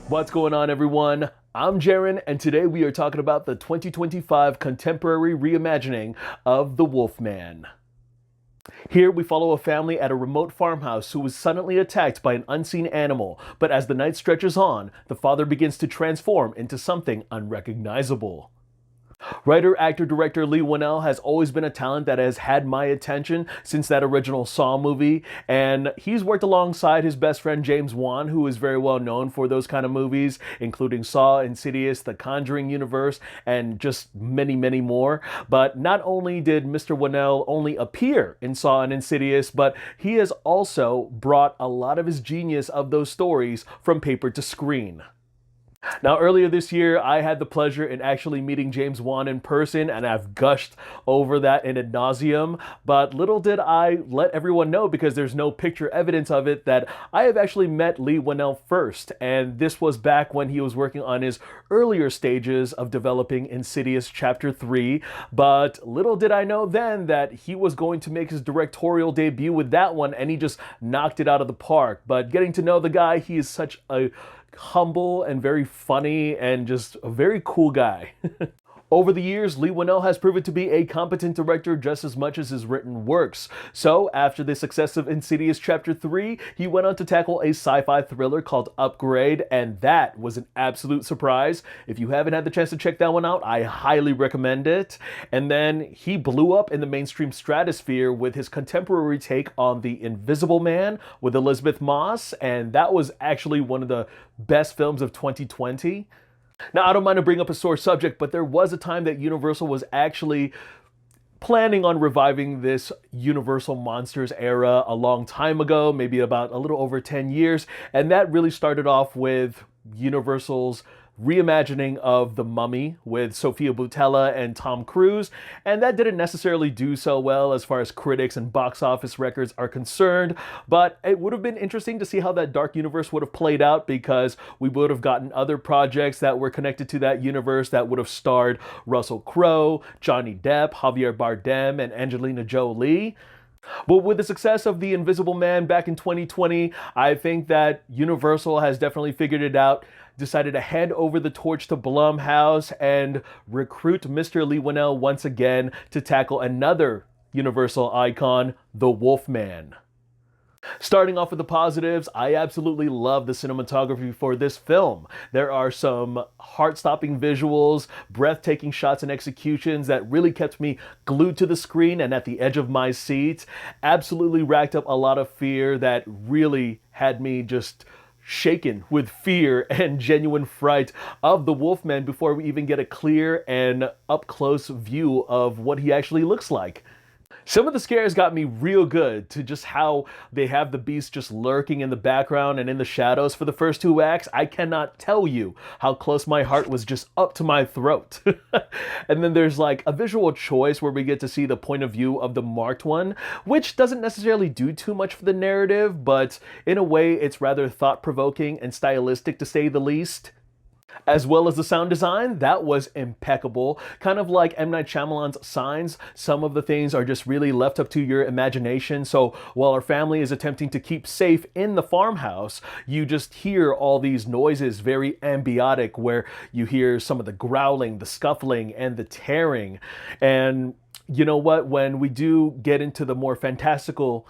What's going on, everyone? I'm Jaren, and today we are talking about the 2025 contemporary reimagining of The Wolfman. Here we follow a family at a remote farmhouse who is suddenly attacked by an unseen animal, but as the night stretches on, the father begins to transform into something unrecognizable. Writer, actor, director Lee Winnell has always been a talent that has had my attention since that original Saw movie, and he's worked alongside his best friend James Wan, who is very well known for those kind of movies, including Saw, Insidious, The Conjuring universe, and just many, many more. But not only did Mr. Winnell only appear in Saw and Insidious, but he has also brought a lot of his genius of those stories from paper to screen. Now, earlier this year, I had the pleasure in actually meeting James Wan in person, and I've gushed over that in ad nauseum. But little did I let everyone know, because there's no picture evidence of it, that I have actually met Lee Winnell first. And this was back when he was working on his earlier stages of developing Insidious Chapter 3. But little did I know then that he was going to make his directorial debut with that one, and he just knocked it out of the park. But getting to know the guy, he is such a humble and very funny and just a very cool guy. Over the years, Lee Winnell has proven to be a competent director just as much as his written works. So, after the success of Insidious Chapter 3, he went on to tackle a sci-fi thriller called Upgrade, and that was an absolute surprise. If you haven't had the chance to check that one out, I highly recommend it. And then he blew up in the mainstream stratosphere with his contemporary take on The Invisible Man with Elizabeth Moss, and that was actually one of the best films of 2020. Now, I don't mind to bring up a sore subject, but there was a time that Universal was actually planning on reviving this Universal Monsters era a long time ago, maybe about a little over 10 years. And that really started off with Universal's reimagining of The Mummy with Sofia Boutella and Tom Cruise, and that didn't necessarily do so well as far as critics and box office records are concerned, but it would have been interesting to see how that dark universe would have played out, because we would have gotten other projects that were connected to that universe that would have starred Russell Crowe, Johnny Depp, Javier Bardem, and Angelina Jolie. But with the success of The Invisible Man back in 2020, I think that Universal has definitely figured it out, decided to hand over the torch to Blumhouse and recruit Mr. Lee Winnell once again to tackle another Universal icon, The Wolfman. Starting off with the positives, I absolutely love the cinematography for this film. There are some heart-stopping visuals, breathtaking shots and executions that really kept me glued to the screen and at the edge of my seat. Absolutely racked up a lot of fear that really had me just shaken with fear and genuine fright of the Wolfman before we even get a clear and up-close view of what he actually looks like. Some of the scares got me real good, to just how they have the beast just lurking in the background and in the shadows for the first two acts. I cannot tell you how close my heart was just up to my throat. And then there's like a visual choice where we get to see the point of view of the marked one, which doesn't necessarily do too much for the narrative, but in a way it's rather thought-provoking and stylistic, to say the least. As well as the sound design, that was impeccable. Kind of like M. Night Shyamalan's Signs, some of the things are just really left up to your imagination. So while our family is attempting to keep safe in the farmhouse, you just hear all these noises, very ambiotic, where you hear some of the growling, the scuffling, and the tearing. And you know what? When we do get into the more fantastical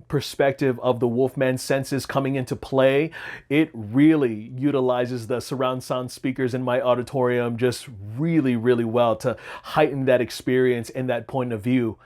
perspective of the Wolfman's senses coming into play, it really utilizes the surround sound speakers in my auditorium just really, really well to heighten that experience and that point of view.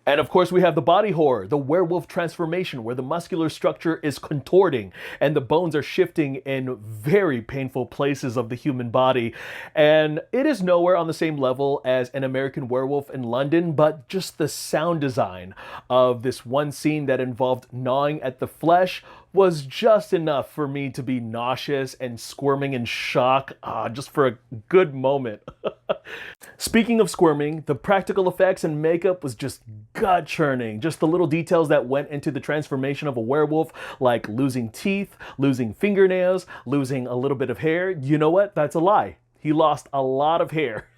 And of course, we have the body horror, the werewolf transformation, where the muscular structure is contorting and the bones are shifting in very painful places of the human body. And it is nowhere on the same level as An American Werewolf in London, but just the sound design of this one scene that involved gnawing at the flesh was just enough for me to be nauseous and squirming in shock, just for a good moment. Speaking of squirming, the practical effects and makeup was just gut-churning. Just the little details that went into the transformation of a werewolf, like losing teeth, losing fingernails, losing a little bit of hair. You know what? That's a lie. He lost a lot of hair.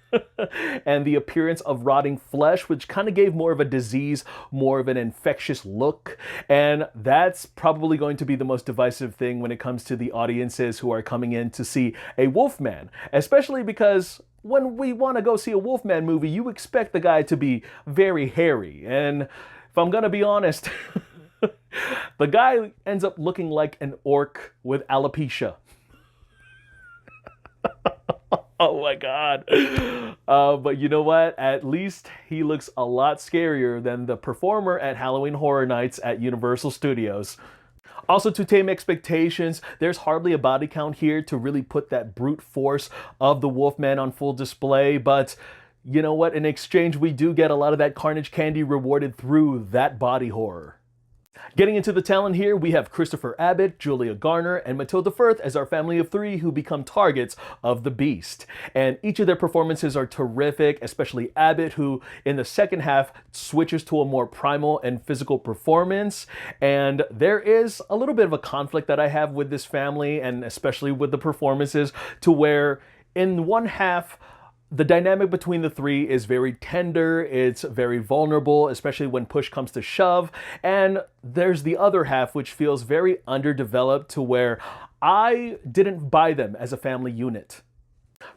and the appearance of rotting flesh, which kind of gave more of a disease, more of an infectious look. And that's probably going to be the most divisive thing when it comes to the audiences who are coming in to see a Wolfman, especially because when we want to go see a Wolfman movie, you expect the guy to be very hairy. And if I'm going to be honest, the guy ends up looking like an orc with alopecia. Oh my God. But you know what? At least he looks a lot scarier than the performer at Halloween Horror Nights at Universal Studios. Also, to tame expectations, there's hardly a body count here to really put that brute force of the Wolfman on full display, but you know what? In exchange, we do get a lot of that carnage candy rewarded through that body horror. Getting into the talent here, we have Christopher Abbott, Julia Garner, and Matilda Firth as our family of three who become targets of the Beast. And each of their performances are terrific, especially Abbott, who in the second half switches to a more primal and physical performance. And there is a little bit of a conflict that I have with this family, and especially with the performances, to where in one half, the dynamic between the three is very tender, it's very vulnerable, especially when push comes to shove, and there's the other half which feels very underdeveloped to where I didn't buy them as a family unit.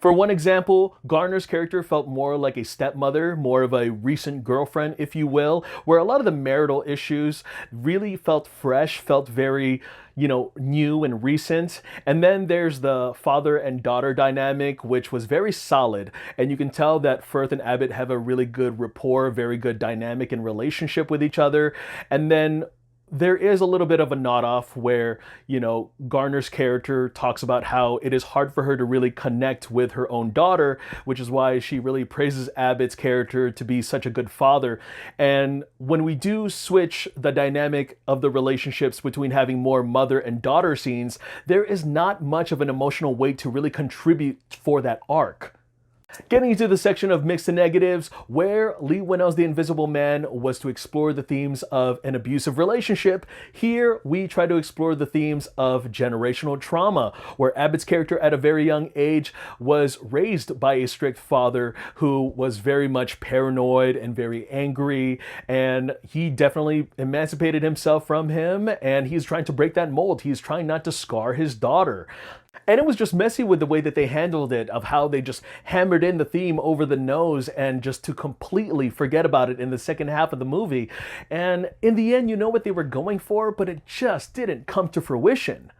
For one example, Garner's character felt more like a stepmother, more of a recent girlfriend, if you will, where a lot of the marital issues really felt fresh, felt very, new and recent. And then there's the father and daughter dynamic, which was very solid. And you can tell that Firth and Abbott have a really good rapport, very good dynamic and relationship with each other. And then there is a little bit of a nod off where, Garner's character talks about how it is hard for her to really connect with her own daughter, which is why she really praises Abbott's character to be such a good father. And when we do switch the dynamic of the relationships between having more mother and daughter scenes, there is not much of an emotional weight to really contribute for that arc. Getting into the section of mixed and negatives, where Leigh Whannell's The Invisible Man was to explore the themes of an abusive relationship, here we try to explore the themes of generational trauma, where Abbott's character at a very young age was raised by a strict father who was very much paranoid and very angry, and he definitely emancipated himself from him, and he's trying to break that mold. He's trying not to scar his daughter. And it was just messy with the way that they handled it, of how they just hammered in the theme over the nose and just to completely forget about it in the second half of the movie. And in the end, you know what they were going for, but it just didn't come to fruition.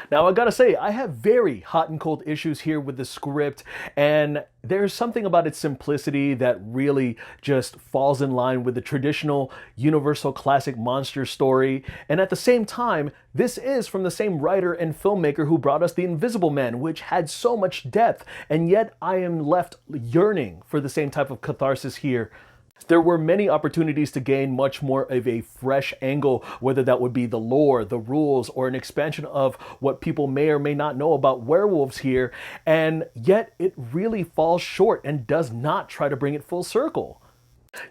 Now, I gotta say, I have very hot and cold issues here with the script, and there's something about its simplicity that really just falls in line with the traditional Universal classic monster story. And at the same time, this is from the same writer and filmmaker who brought us The Invisible Man, which had so much depth, and yet I am left yearning for the same type of catharsis here. There were many opportunities to gain much more of a fresh angle, whether that would be the lore, the rules, or an expansion of what people may or may not know about werewolves here, and yet it really falls short and does not try to bring it full circle.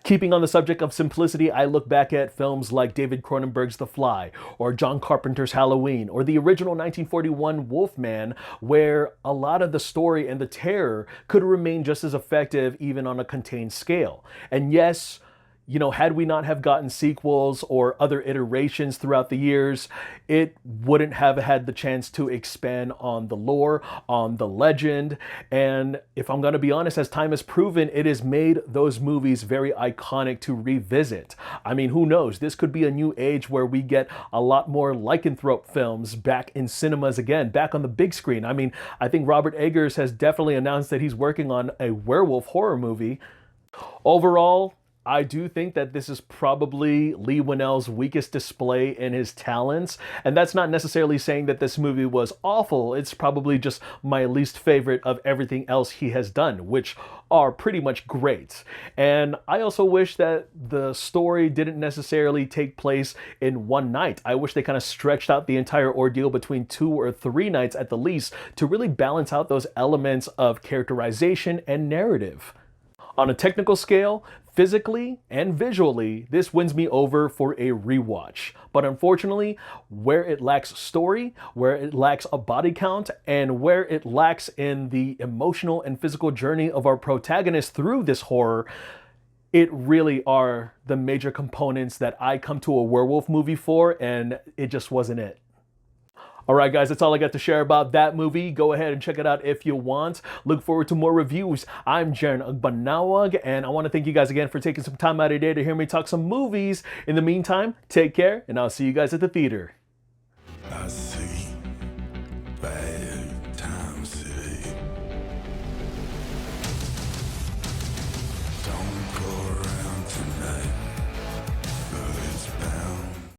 Keeping on the subject of simplicity, I look back at films like David Cronenberg's The Fly, or John Carpenter's Halloween, or the original 1941 Wolfman, where a lot of the story and the terror could remain just as effective even on a contained scale. And yes, had we not have gotten sequels or other iterations throughout the years, it wouldn't have had the chance to expand on the lore, on the legend. And if I'm going to be honest, as time has proven, it has made those movies very iconic to revisit. I mean, who knows? This could be a new age where we get a lot more lycanthrope films back in cinemas again, back on the big screen. I mean, I think Robert Eggers has definitely announced that he's working on a werewolf horror movie. Overall, I do think that this is probably Leigh Whannell's weakest display in his talents, and that's not necessarily saying that this movie was awful. It's probably just my least favorite of everything else he has done, which are pretty much great. And I also wish that the story didn't necessarily take place in one night. I wish they kind of stretched out the entire ordeal between 2 or 3 nights at the least to really balance out those elements of characterization and narrative. On a technical scale, physically and visually, this wins me over for a rewatch. But unfortunately, where it lacks story, where it lacks a body count, and where it lacks in the emotional and physical journey of our protagonist through this horror, it really are the major components that I come to a werewolf movie for, and it just wasn't it. All right, guys, that's all I got to share about that movie. Go ahead and check it out if you want. Look forward to more reviews. I'm Jaren Agbanawag, and I want to thank you guys again for taking some time out of your day to hear me talk some movies. In the meantime, take care, and I'll see you guys at the theater.